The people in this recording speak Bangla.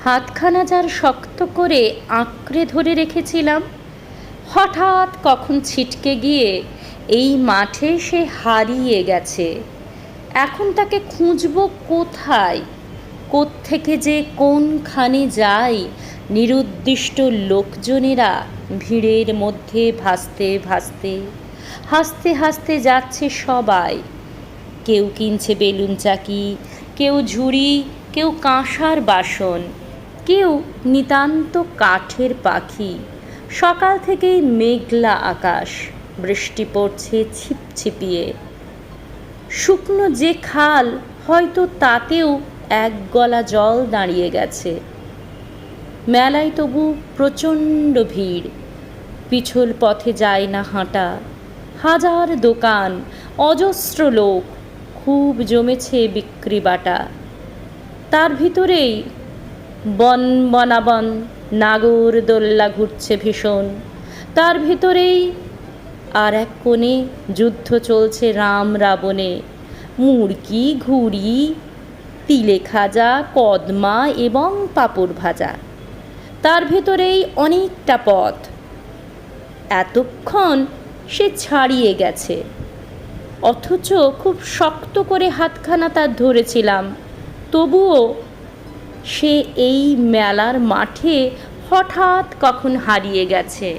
হাতখানা যার শক্ত করে আঁকড়ে ধরে রেখেছিলাম, হঠাৎ কখন ছিটকে গিয়ে এই মাঠে সে হারিয়ে গেছে। এখন তাকে খুঁজব কোথায়? কোত্থেকে যে কোনখানে যাই? নিরুদ্দিষ্ট লোকজনেরা ভিড়ের মধ্যে ভাসতে ভাসতে, হাসতে হাসতে যাচ্ছে সবাই। কেউ কিনছে বেলুন চাকি, কেউ ঝুড়ি, কেউ কাঁসার বাসন, কেউ নিতান্ত কাঠের পাখি। সকাল থেকেই মেঘলা আকাশ, বৃষ্টি পড়ছে ছিপছিপিয়ে। শুকনো যে খাল, হয়তো তাতেও এক গলা জল দাঁড়িয়ে গেছে। মেলায় তবু প্রচণ্ড ভিড়, পিছল পথে যায় না হাঁটা। হাজার দোকান, অজস্র লোক, খুব জমেছে বিক্রি বাটা। তার ভিতরেই বন বনাবন, নাগর দোল্লা ঘুরছে ভীষণ। তার ভিতরেই আর এক কোণে যুদ্ধ চলছে রাম রাবণে। মুড়কি, ঘুড়ি, তিলে খাজা, কদমা এবং পাঁপড় ভাজা। তার ভেতরেই অনেকটা পথ। এতক্ষণ সে ছাড়িয়ে গেছে, অথচ খুব শক্ত করে হাতখানা তার ধরেছিলাম। তবুও সে এই মেলার মাঠে হঠাৎ কখন হারিয়ে গেছে।